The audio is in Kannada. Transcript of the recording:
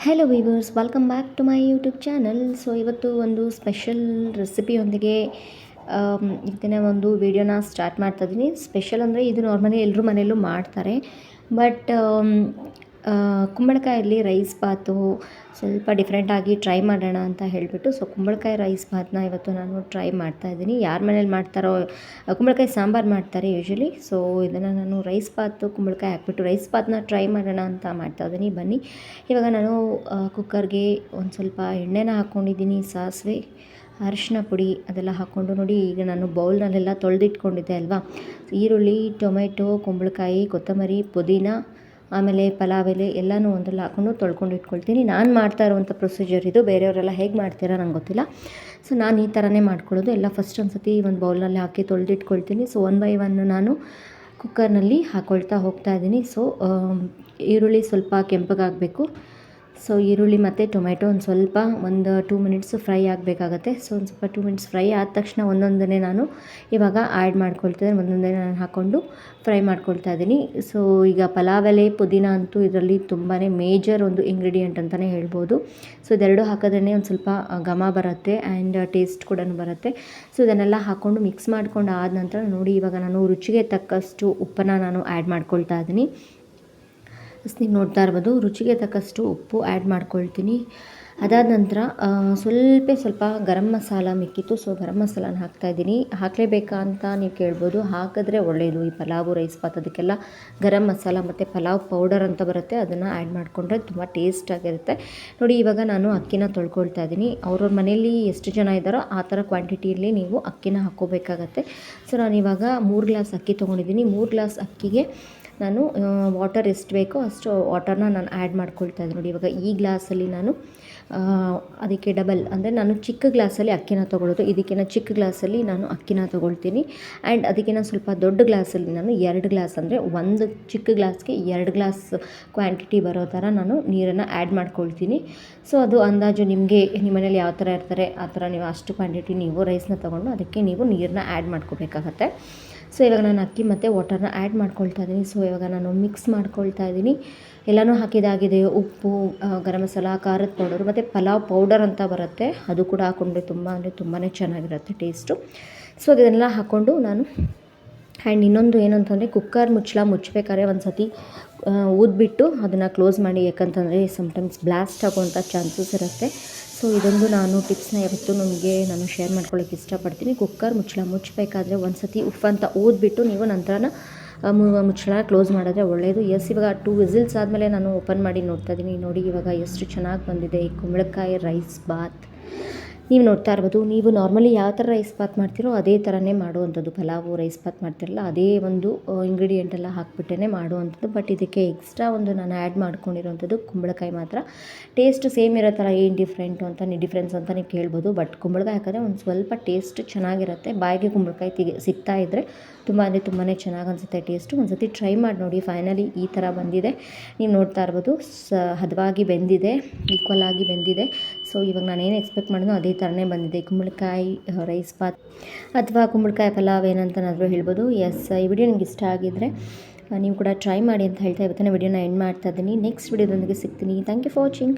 Hello viewers, welcome back to my YouTube channel. So ಇವತ್ತು ಒಂದು ಸ್ಪೆಷಲ್ ರೆಸಿಪಿಯೊಂದಿಗೆ ಇವತ್ತಿನ ಒಂದು ವೀಡಿಯೋನ ಸ್ಟಾರ್ಟ್ ಮಾಡ್ತಾಯಿದ್ದೀನಿ. ಸ್ಪೆಷಲ್ ಅಂದರೆ ಇದು ನಾರ್ಮಲಿ ಎಲ್ಲರೂ ಮನೆಯಲ್ಲೂ ಮಾಡ್ತಾರೆ, ಬಟ್ ಕುಂಬಳಕಾಯಲ್ಲಿ ರೈಸ್ ಬಾತು ಸ್ವಲ್ಪ ಡಿಫ್ರೆಂಟಾಗಿ ಟ್ರೈ ಮಾಡೋಣ ಅಂತ ಹೇಳಿಬಿಟ್ಟು ಕುಂಬಳಕಾಯಿ ರೈಸ್ ಬಾತನ್ನ ಇವತ್ತು ನಾನು ಟ್ರೈ ಮಾಡ್ತಾಯಿದ್ದೀನಿ. ಯಾರ ಮನೇಲಿ ಮಾಡ್ತಾರೋ ಕುಂಬಳಕಾಯಿ ಸಾಂಬಾರು ಮಾಡ್ತಾರೆ ಯೂಶ್ವಲಿ. ಸೊ ಇದನ್ನು ನಾನು ರೈಸ್ ಬಾತು ಕುಂಬಳಕಾಯಿ ಹಾಕ್ಬಿಟ್ಟು ರೈಸ್ ಬಾತನ್ನ ಟ್ರೈ ಮಾಡೋಣ ಅಂತ ಮಾಡ್ತಾಯಿದ್ದೀನಿ. ಬನ್ನಿ, ಇವಾಗ ನಾನು ಕುಕ್ಕರ್ಗೆ ಒಂದು ಸ್ವಲ್ಪ ಎಣ್ಣೆನ ಹಾಕ್ಕೊಂಡಿದ್ದೀನಿ, ಸಾಸಿವೆ, ಅರಿಶಿನ ಪುಡಿ ಅದೆಲ್ಲ ಹಾಕ್ಕೊಂಡು ನೋಡಿ. ಈಗ ನಾನು ಬೌಲ್ನಲ್ಲೆಲ್ಲ ತೊಳೆದಿಟ್ಕೊಂಡಿದ್ದೆ ಅಲ್ವಾ, ಈರುಳ್ಳಿ, ಟೊಮೆಟೊ, ಕುಂಬಳಕಾಯಿ, ಕೊತ್ತಂಬರಿ, ಪುದೀನ, ಆಮೇಲೆ ಪಲಾವ್ ಎಲೆ ಎಲ್ಲನೂ ಒಂದರಲ್ಲಿ ಹಾಕ್ಕೊಂಡು ತೊಳ್ಕೊಂಡು ಇಟ್ಕೊಳ್ತೀನಿ. ನಾನು ಮಾಡ್ತಾ ಇರುವಂಥ ಪ್ರೊಸೀಜರ್ ಇದು. ಬೇರೆಯವರೆಲ್ಲ ಹೇಗೆ ಮಾಡ್ತೀರಾ ನಂಗೆ ಗೊತ್ತಿಲ್ಲ. ಸೊ ನಾನು ಈ ಥರನೇ ಮಾಡ್ಕೊಳ್ಳೋದು. ಎಲ್ಲ ಫಸ್ಟ್ ಒಂದು ಸತಿ ಒಂದು ಬೌಲ್ನಲ್ಲಿ ಹಾಕಿ ತೊಳೆದಿಟ್ಕೊಳ್ತೀನಿ. ಸೊ ಒನ್ ಬೈ ಒನ್ ನಾನು ಕುಕ್ಕರ್ನಲ್ಲಿ ಹಾಕ್ಕೊಳ್ತಾ ಹೋಗ್ತಾ ಇದ್ದೀನಿ. ಸೊ ಈರುಳ್ಳಿ ಸ್ವಲ್ಪ ಕೆಂಪಗಾಗಬೇಕು. ಸೊ ಈರುಳ್ಳಿ ಮತ್ತು ಟೊಮೆಟೊ ಒಂದು 2 ಮಿನಿಟ್ಸು ಫ್ರೈ ಆಗಬೇಕಾಗತ್ತೆ. ಸೊ ಒಂದು ಸ್ವಲ್ಪ 2 ಮಿನಿಟ್ಸ್ ಫ್ರೈ ಆದ ತಕ್ಷಣ ಒಂದೊಂದನ್ನೇ ನಾನು ಇವಾಗ ಆ್ಯಡ್ ಮಾಡ್ಕೊಳ್ತಿದ್ದೀನಿ. ಒಂದೊಂದೇ ನಾನು ಹಾಕ್ಕೊಂಡು ಫ್ರೈ ಮಾಡ್ಕೊಳ್ತಾ ಇದ್ದೀನಿ. ಸೊ ಈಗ ಪಲಾವ್ ಎಲೆ, ಪುದೀನ ಅಂತೂ ಇದರಲ್ಲಿ ತುಂಬಾ ಮೇಜರ್ ಒಂದು ಇಂಗ್ರೀಡಿಯೆಂಟ್ ಅಂತಲೇ ಹೇಳ್ಬೋದು. ಸೊ ಇದೆರಡು ಹಾಕೋದ್ರೇ ಒಂದು ಸ್ವಲ್ಪ ಘಮ ಬರುತ್ತೆ ಆ್ಯಂಡ್ ಟೇಸ್ಟ್ ಕೂಡ ಬರುತ್ತೆ. ಸೊ ಇದನ್ನೆಲ್ಲ ಹಾಕ್ಕೊಂಡು ಮಿಕ್ಸ್ ಮಾಡ್ಕೊಂಡು ಆದ ನಂತರ ನೋಡಿ, ಇವಾಗ ನಾನು ರುಚಿಗೆ ತಕ್ಕಷ್ಟು ಉಪ್ಪನ್ನು ನಾನು ಆ್ಯಡ್ ಮಾಡ್ಕೊಳ್ತಾ ಇದ್ದೀನಿ. ನೀವು ನೋಡ್ತಾ ಇರ್ಬೋದು, ರುಚಿಗೆ ತಕ್ಕಷ್ಟು ಉಪ್ಪು ಆ್ಯಡ್ ಮಾಡ್ಕೊಳ್ತೀನಿ. ಅದಾದ ನಂತರ ಸ್ವಲ್ಪ ಗರಂ ಮಸಾಲ ಮಿಕ್ಕಿತ್ತು. ಸೊ ಗರಂ ಮಸಾಲಾನ ಹಾಕ್ತಾಯಿದ್ದೀನಿ. ಹಾಕಲೇಬೇಕಾ ಅಂತ ನೀವು ಕೇಳ್ಬೋದು. ಹಾಕಿದ್ರೆ ಒಳ್ಳೆಯದು. ಈ ಪಲಾವು, ರೈಸ್ ಬಾತ್ ಅದಕ್ಕೆಲ್ಲ ಗರಂ ಮಸಾಲ ಮತ್ತು ಪಲಾವ್ ಪೌಡರ್ ಅಂತ ಬರುತ್ತೆ, ಅದನ್ನು ಆ್ಯಡ್ ಮಾಡಿಕೊಂಡ್ರೆ ತುಂಬ ಟೇಸ್ಟಾಗಿರುತ್ತೆ. ನೋಡಿ, ಇವಾಗ ನಾನು ಅಕ್ಕಿನ ತೊಳ್ಕೊಳ್ತಾ ಇದ್ದೀನಿ. ಅವ್ರವ್ರ ಮನೇಲಿ ಎಷ್ಟು ಜನ ಇದ್ದಾರೋ ಆ ಥರ ಕ್ವಾಂಟಿಟಿಯಲ್ಲಿ ನೀವು ಅಕ್ಕಿನ ಹಾಕ್ಕೋಬೇಕಾಗತ್ತೆ. ಸೊ ನಾನಿವಾಗ 3 ಗ್ಲಾಸ್ ಅಕ್ಕಿ ತೊಗೊಂಡಿದ್ದೀನಿ. 3 ಗ್ಲಾಸ್ ಅಕ್ಕಿಗೆ ನಾನು ವಾಟರ್ ಎಷ್ಟು ಬೇಕೋ ಅಷ್ಟು ವಾಟರ್ನ ನಾನು ಆ್ಯಡ್ ಮಾಡ್ಕೊಳ್ತಾ ಇದ್ದೀನಿ. ನೋಡಿ, ಇವಾಗ ಈ ಗ್ಲಾಸಲ್ಲಿ ನಾನು ಅದಕ್ಕೆ ಡಬಲ್ ಅಂದರೆ ನಾನು ಚಿಕ್ಕ ಗ್ಲಾಸಲ್ಲಿ ಅಕ್ಕಿನ ತೊಗೊಳ್ಳೋದು. ಇದಕ್ಕಿಂತ ಚಿಕ್ಕ ಗ್ಲಾಸಲ್ಲಿ ನಾನು ಅಕ್ಕಿನ ತೊಗೊಳ್ತೀನಿ. ಆ್ಯಂಡ್ ಅದಕ್ಕಿಂತ ಸ್ವಲ್ಪ ದೊಡ್ಡ ಗ್ಲಾಸಲ್ಲಿ ನಾನು 2 ಗ್ಲಾಸ್ ಅಂದರೆ ಒಂದು ಚಿಕ್ಕ ಗ್ಲಾಸ್ಗೆ 2 ಗ್ಲಾಸ್ ಕ್ವಾಂಟಿಟಿ ಬರೋ ಥರ ನಾನು ನೀರನ್ನು ಆ್ಯಡ್ ಮಾಡ್ಕೊಳ್ತೀನಿ. ಸೊ ಅದು ಅಂದಾಜು ನಿಮಗೆ ನಿಮ್ಮ ಮನೇಲಿ ಯಾವ ಥರ ಇರ್ತಾರೆ ಆ ಥರ ನೀವು ಅಷ್ಟು ಕ್ವಾಂಟಿಟಿ ನೀವು ರೈಸ್ನ ತೊಗೊಂಡು ಅದಕ್ಕೆ ನೀವು ನೀರನ್ನ ಆ್ಯಡ್ ಮಾಡ್ಕೋಬೇಕಾಗತ್ತೆ. ಸೊ ಇವಾಗ ನಾನು ಅಕ್ಕಿ ಮತ್ತು ವಾಟರ್ನ ಆ್ಯಡ್ ಮಾಡ್ಕೊಳ್ತಾ ಇದ್ದೀನಿ. ಸೊ ಇವಾಗ ನಾನು ಮಿಕ್ಸ್ ಮಾಡ್ಕೊಳ್ತಾ ಇದ್ದೀನಿ. ಎಲ್ಲನೂ ಹಾಕಿದಾಗಿದೆ. ಉಪ್ಪು, ಗರಂ ಮಸಾಲ, ಖಾರದ ಪೌಡರು ಮತ್ತು ಪಲಾವ್ ಪೌಡರ್ ಅಂತ ಬರುತ್ತೆ, ಅದು ಕೂಡ ಹಾಕ್ಕೊಂಡ್ರೆ ತುಂಬಾ ಚೆನ್ನಾಗಿರುತ್ತೆ ಟೇಸ್ಟು. ಸೊ ಅದನ್ನೆಲ್ಲ ಹಾಕ್ಕೊಂಡು ನಾನು ಆ್ಯಂಡ್ ಇನ್ನೊಂದು ಏನು ಅಂತಂದರೆ ಕುಕ್ಕರ್ ಮುಚ್ಚಬೇಕಾದ್ರೆ ಒಂದು ಸತಿ ಊದ್ಬಿಟ್ಟು ಅದನ್ನು ಕ್ಲೋಸ್ ಮಾಡಿ. ಯಾಕಂತಂದರೆ ಸಮ್ಟೈಮ್ಸ್ ಬ್ಲಾಸ್ಟ್ ಆಗುವಂಥ ಚಾನ್ಸಸ್ ಇರುತ್ತೆ. ಸೊ ಇದೊಂದು ನಾನು ಟಿಪ್ಸ್ನ ಯಾವತ್ತೂ ನಾನು ಶೇರ್ ಮಾಡ್ಕೊಳ್ಳೋಕ್ಕೆ ಇಷ್ಟಪಡ್ತೀನಿ. ಕುಕ್ಕರ್ ಮುಚ್ಚಬೇಕಾದ್ರೆ ಒಂದು ಸತಿ ಉಫ್ ಅಂತ ಊದ್ಬಿಟ್ಟು ನೀವು ನಂತರ ಮುಚ್ಚಳ ಕ್ಲೋಸ್ ಮಾಡಿದ್ರೆ ಒಳ್ಳೆಯದು. ಇವಾಗ 2 ವಿಸಿಲ್ಸ್ ಆದಮೇಲೆ ನಾನು ಓಪನ್ ಮಾಡಿ ನೋಡ್ತಾ ಇದ್ದೀನಿ. ನೋಡಿ, ಇವಾಗ ಎಷ್ಟು ಚೆನ್ನಾಗಿ ಬಂದಿದೆ ಈ ಕುಂಬಳಕಾಯಿ ರೈಸ್ ಬಾತ್. ನೀವು ನೋಡ್ತಾ ಇರ್ಬೋದು. ನೀವು ನಾರ್ಮಲಿ ಯಾವ ಥರ ರೈಸ್ ಬಾತ್ ಮಾಡ್ತೀರೋ ಅದೇ ಥರನೇ ಮಾಡುವಂಥದ್ದು. ಪಲಾವು, ರೈಸ್ ಬಾತ್ ಮಾಡ್ತಿರಲ್ಲ ಅದೇ ಒಂದು ಇಂಗ್ರೀಡಿಯೆಂಟ್ ಎಲ್ಲ ಹಾಕ್ಬಿಟ್ಟೇ ಮಾಡುವಂಥದ್ದು. ಬಟ್ ಇದಕ್ಕೆ ಎಕ್ಸ್ಟ್ರಾ ಒಂದು ನಾನು ಆ್ಯಡ್ ಮಾಡ್ಕೊಂಡಿರೋವಂಥದ್ದು ಕುಂಬಳಕಾಯಿ ಮಾತ್ರ. ಟೇಸ್ಟ್ ಸೇಮ್ ಇರೋತ್ತಲ್ಲ, ಏನು ಡಿಫ್ರೆನ್ಸ್ ಅಂತ ನೀವು ಕೇಳ್ಬೋದು. ಬಟ್ ಕುಂಬಳಕಾಯಿ ಹಾಕಿದ್ರೆ ಒಂದು ಸ್ವಲ್ಪ ಟೇಸ್ಟ್ ಚೆನ್ನಾಗಿರುತ್ತೆ. ಬಾಯಿಗೆ ಕುಂಬಳಕಾಯಿ ಸಿಗ್ತಾ ಇದ್ದರೆ ತುಂಬಾ ಚೆನ್ನಾಗಿ ಅನಿಸುತ್ತೆ ಟೇಸ್ಟು. ಒಂದು ಸತಿ ಟ್ರೈ ಮಾಡಿ ನೋಡಿ. ಫೈನಲಿ ಈ ಥರ ಬಂದಿದೆ. ನೀವು ನೋಡ್ತಾ ಇರ್ಬೋದು, ಹದವಾಗಿ ಬೆಂದಿದೆ, ಈಕ್ವಲ್ ಆಗಿ ಬೆಂದಿದೆ. ಸೊ ಇವಾಗ ನಾನೇನು ಎಕ್ಸ್ಪೆಕ್ಟ್ ಮಾಡಿದ್ನೋ ಅದೇ ಥರನೇ ಬಂದಿದೆ ಕುಂಬಳಕಾಯಿ ರೈಸ್ ಬಾತ್ ಅಥವಾ ಕುಂಬಳಕಾಯಿ ಪಲಾವ್ ಏನಂತನಾದರೂ ಹೇಳ್ಬೋದು. ಈ ವಿಡಿಯೋ ನಿಮ್ಗೆ ಇಷ್ಟ ಆಗಿದ್ದರೆ ನೀವು ಕೂಡ ಟ್ರೈ ಮಾಡಿ ಅಂತ ಹೇಳ್ತಾ ಇವತ್ತಿನ ವಿಡಿಯೋನ ಎಂಡ್ ಮಾಡ್ತಾ ಇದ್ದೀನಿ. ನೆಕ್ಸ್ಟ್ ವಿಡಿಯೋದೊಂದಿಗೆ ಸಿಗ್ತೀನಿ. Thank you for watching.